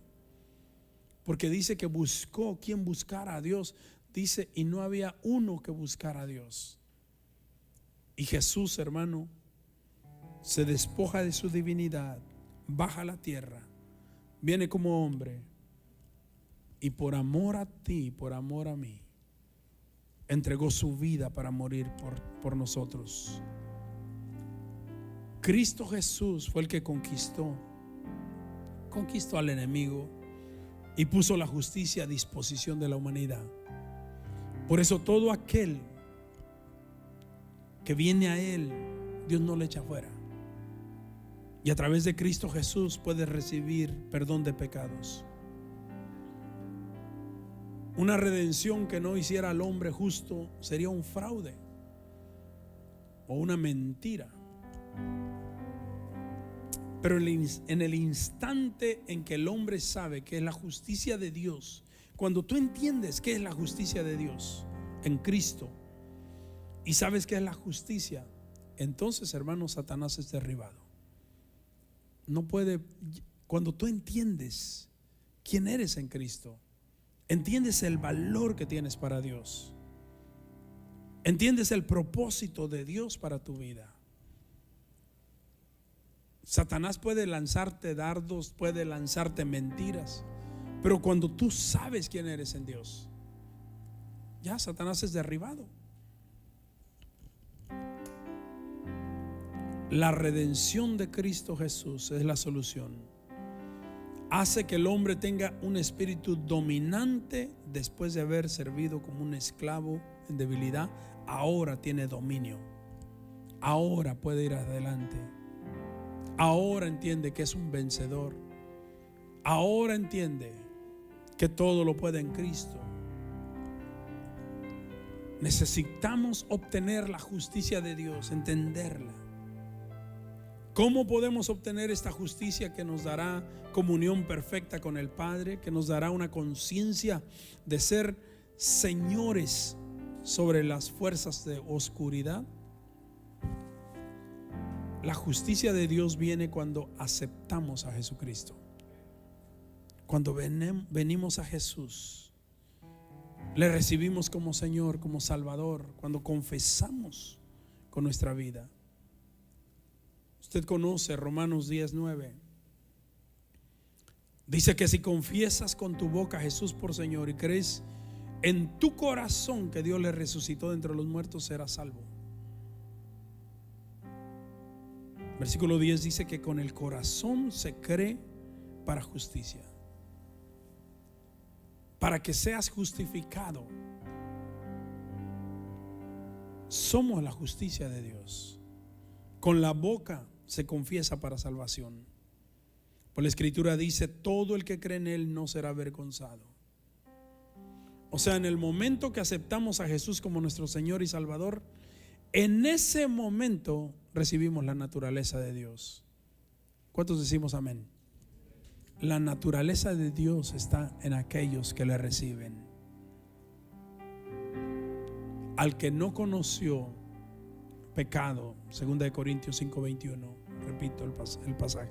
Porque dice que buscó quien buscara a Dios. Dice, y no había uno que buscara a Dios. Y Jesús, hermano, se despoja de su divinidad, baja a la tierra, viene como hombre, y por amor a ti, por amor a mí, entregó su vida para morir por nosotros. Cristo Jesús fue el que conquistó al enemigo y puso la justicia a disposición de la humanidad. Por eso todo aquel que viene a Él, Dios no le echa fuera. Y a través de Cristo Jesús puede recibir perdón de pecados. Una redención que no hiciera al hombre justo sería un fraude o una mentira. Pero en el instante en que el hombre sabe que es la justicia de Dios, cuando tú entiendes qué es la justicia de Dios en Cristo y sabes qué es la justicia, entonces, hermano, Satanás es derribado. No puede. Cuando tú entiendes quién eres en Cristo, entiendes el valor que tienes para Dios, entiendes el propósito de Dios para tu vida. Satanás puede lanzarte dardos, puede lanzarte mentiras, pero cuando tú sabes quién eres en Dios, ya Satanás es derribado. La redención de Cristo Jesús es la solución hace que el hombre tenga un espíritu dominante después de haber servido como un esclavo en debilidad. Ahora tiene dominio, ahora puede ir adelante, ahora entiende que es un vencedor, ahora entiende que todo lo puede en Cristo. Necesitamos obtener la justicia de Dios, entenderla. ¿Cómo podemos obtener esta justicia que nos dará comunión perfecta con el Padre, que nos dará una conciencia de ser señores sobre las fuerzas de oscuridad? La justicia de Dios viene cuando aceptamos a Jesucristo. Cuando venimos a Jesús, le recibimos como Señor, como Salvador, cuando confesamos con nuestra vida. Usted conoce Romanos 10:9. Dice que si confiesas con tu boca a Jesús por Señor y crees en tu corazón que Dios le resucitó de entre los muertos, serás salvo. Versículo 10 dice que con el corazón se cree para justicia. Para que seas justificado. Somos la justicia de Dios. Con la boca se confiesa para salvación. Por la Escritura dice: todo el que cree en Él no será avergonzado. O sea, en el momento que aceptamos a Jesús como nuestro Señor y Salvador, en ese momento recibimos la naturaleza de Dios. ¿Cuántos decimos amén? La naturaleza de Dios está en aquellos que le reciben. Al que no conoció pecado, 2 Corintios 5:21, repito el pasaje.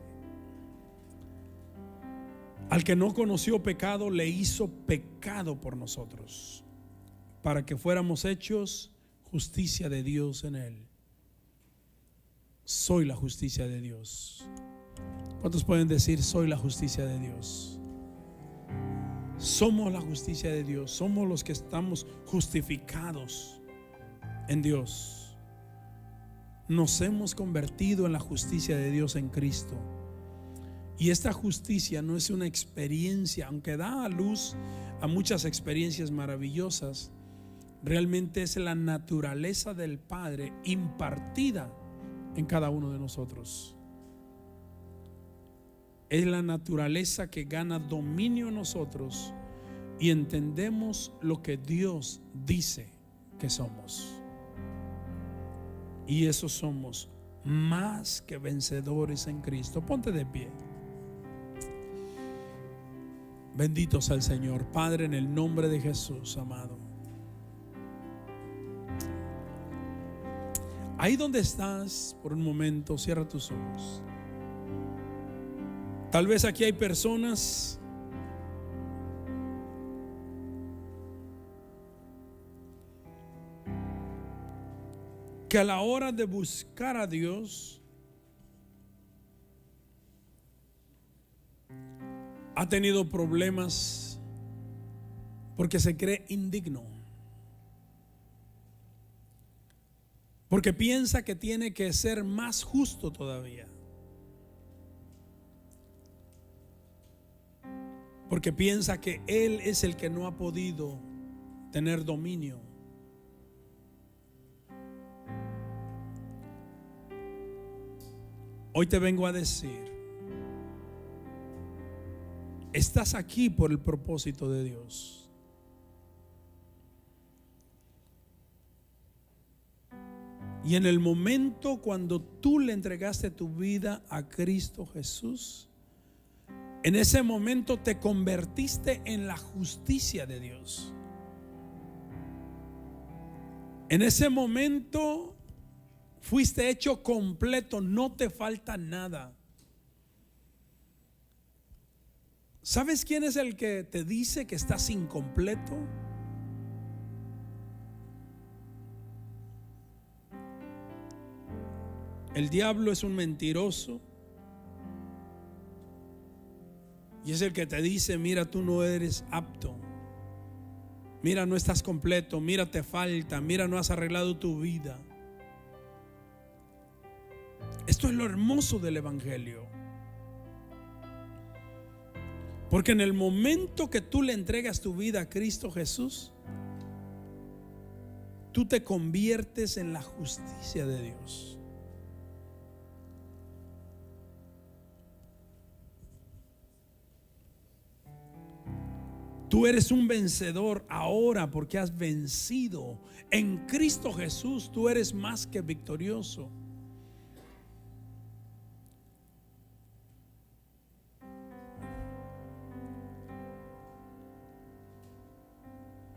Al que no conoció pecado, le hizo pecado por nosotros, para que fuéramos hechos justicia de Dios en él. Soy la justicia de Dios. ¿Cuántos pueden decir: soy la justicia de Dios? Somos la justicia de Dios. Somos los que estamos justificados en Dios. Nos hemos convertido en la justicia de Dios en Cristo. Y esta justicia no es una experiencia, aunque da a luz a muchas experiencias maravillosas. Realmente es la naturaleza del Padre impartida en cada uno de nosotros. Es la naturaleza que gana dominio en nosotros y entendemos lo que Dios dice que somos. Y eso somos, más que vencedores en Cristo. Ponte de pie. Bendito sea el Señor. Padre, en el nombre de Jesús, amado. Ahí donde estás, por un momento, cierra tus ojos. Tal vez aquí hay personas que a la hora de buscar a Dios ha tenido problemas porque se cree indigno, porque piensa que tiene que ser más justo todavía, porque piensa que él es el que no ha podido tener dominio. Hoy te vengo a decir: estás aquí por el propósito de Dios. Y en el momento cuando tú le entregaste tu vida a Cristo Jesús, en ese momento te convertiste en la justicia de Dios. En ese momento fuiste hecho completo, no te falta nada. ¿Sabes quién es el que te dice que estás incompleto? El diablo es un mentiroso y es el que te dice: mira, tú no eres apto, mira, no estás completo, mira, te falta, mira, no has arreglado tu vida. Esto es lo hermoso del Evangelio. Porque en el momento que tú le entregas tu vida a Cristo Jesús, tú te conviertes en la justicia de Dios. Tú eres un vencedor ahora porque has vencido. En Cristo Jesús tú eres más que victorioso.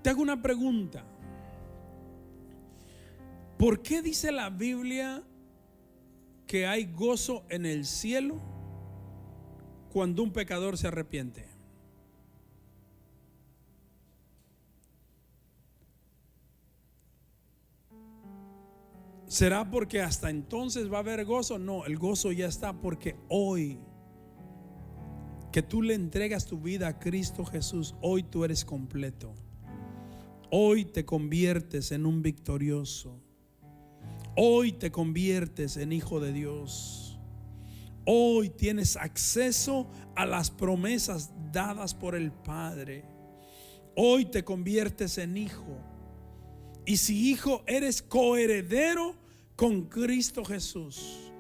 Te hago una pregunta. ¿Por qué dice la Biblia que hay gozo en el cielo cuando un pecador se arrepiente? ¿Será porque hasta entonces va a haber gozo? No, el gozo ya está porque hoy que tú le entregas tu vida a Cristo Jesús, hoy tú eres completo. Hoy te conviertes en un victorioso. Hoy te conviertes en hijo de Dios. Hoy tienes acceso a las promesas dadas por el Padre. Hoy te conviertes en hijo. Y si hijo, eres coheredero con Cristo Jesús.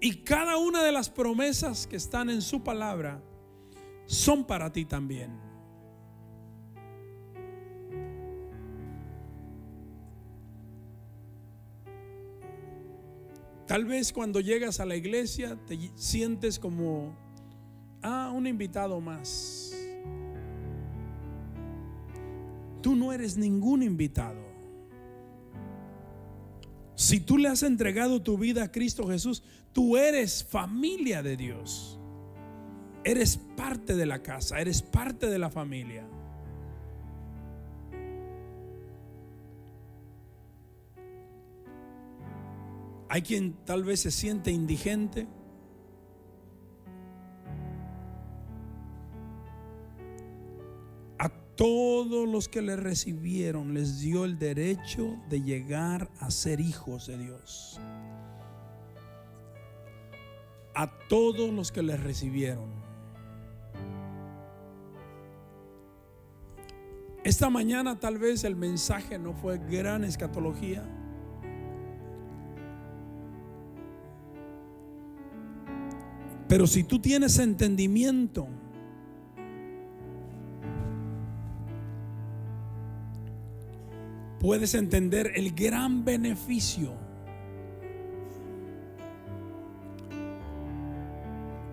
Y cada una de las promesas que están en su palabra son para ti también. Tal vez cuando llegas a la iglesia te sientes como un invitado más. Tú no eres ningún invitado. Si tú le has entregado tu vida a Cristo Jesús, tú eres familia de Dios. Eres parte de la casa, eres parte de la familia. Hay quien tal vez se siente indigente. A todos los que le recibieron les dio el derecho de llegar a ser hijos de Dios. A todos los que le recibieron. Esta mañana tal vez el mensaje no fue gran escatología. Pero si tú tienes entendimiento, puedes entender el gran beneficio.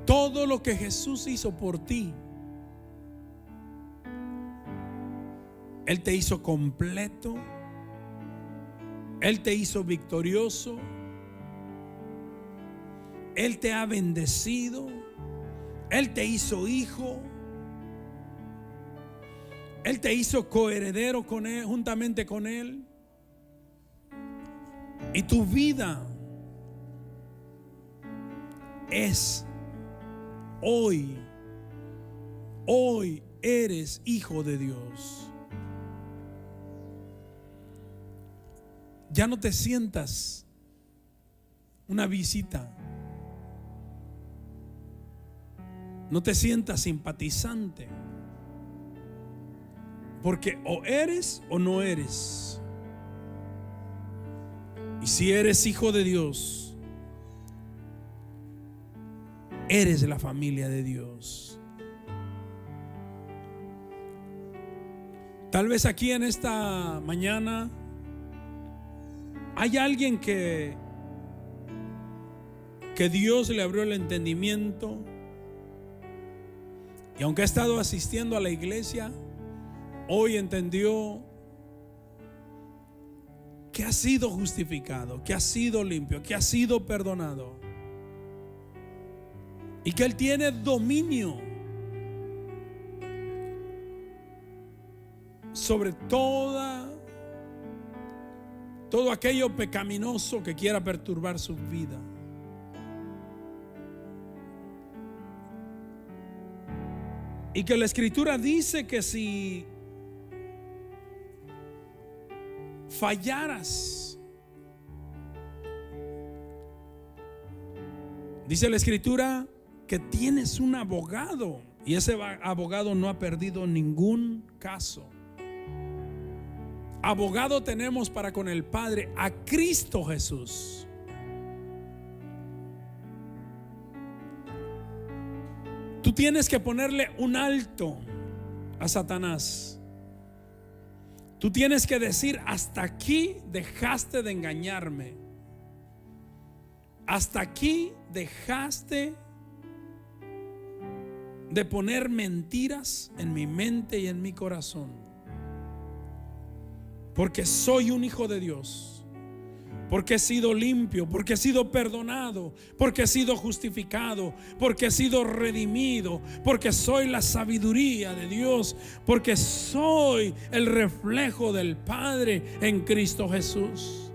Todo lo que Jesús hizo por ti, Él te hizo completo, Él te hizo victorioso. Él te ha bendecido. Él te hizo hijo. Él te hizo coheredero con Él, juntamente con Él. Y tu vida es hoy eres hijo de Dios. Ya no te sientas una visita. No te sientas simpatizante, porque o eres o no eres. Y si eres hijo de Dios, eres de la familia de Dios. Tal vez aquí en esta mañana hay alguien que Dios le abrió el entendimiento. Y aunque ha estado asistiendo a la iglesia, hoy entendió que ha sido justificado, que ha sido limpio, que ha sido perdonado. Y que Él tiene dominio sobre todo aquello pecaminoso que quiera perturbar su vida. Y que la Escritura dice que si fallaras, dice la Escritura que tienes un abogado Y ese abogado no ha perdido ningún caso. Abogado tenemos para con el Padre, a Cristo Jesús. Tú tienes que ponerle un alto a Satanás. Tú tienes que decir: hasta aquí dejaste de engañarme. Hasta aquí dejaste de poner mentiras en mi mente y en mi corazón. Porque soy un hijo de Dios. Porque he sido limpio, porque he sido perdonado, porque he sido justificado, porque he sido redimido, porque soy la sabiduría de Dios, porque soy el reflejo del Padre en Cristo Jesús.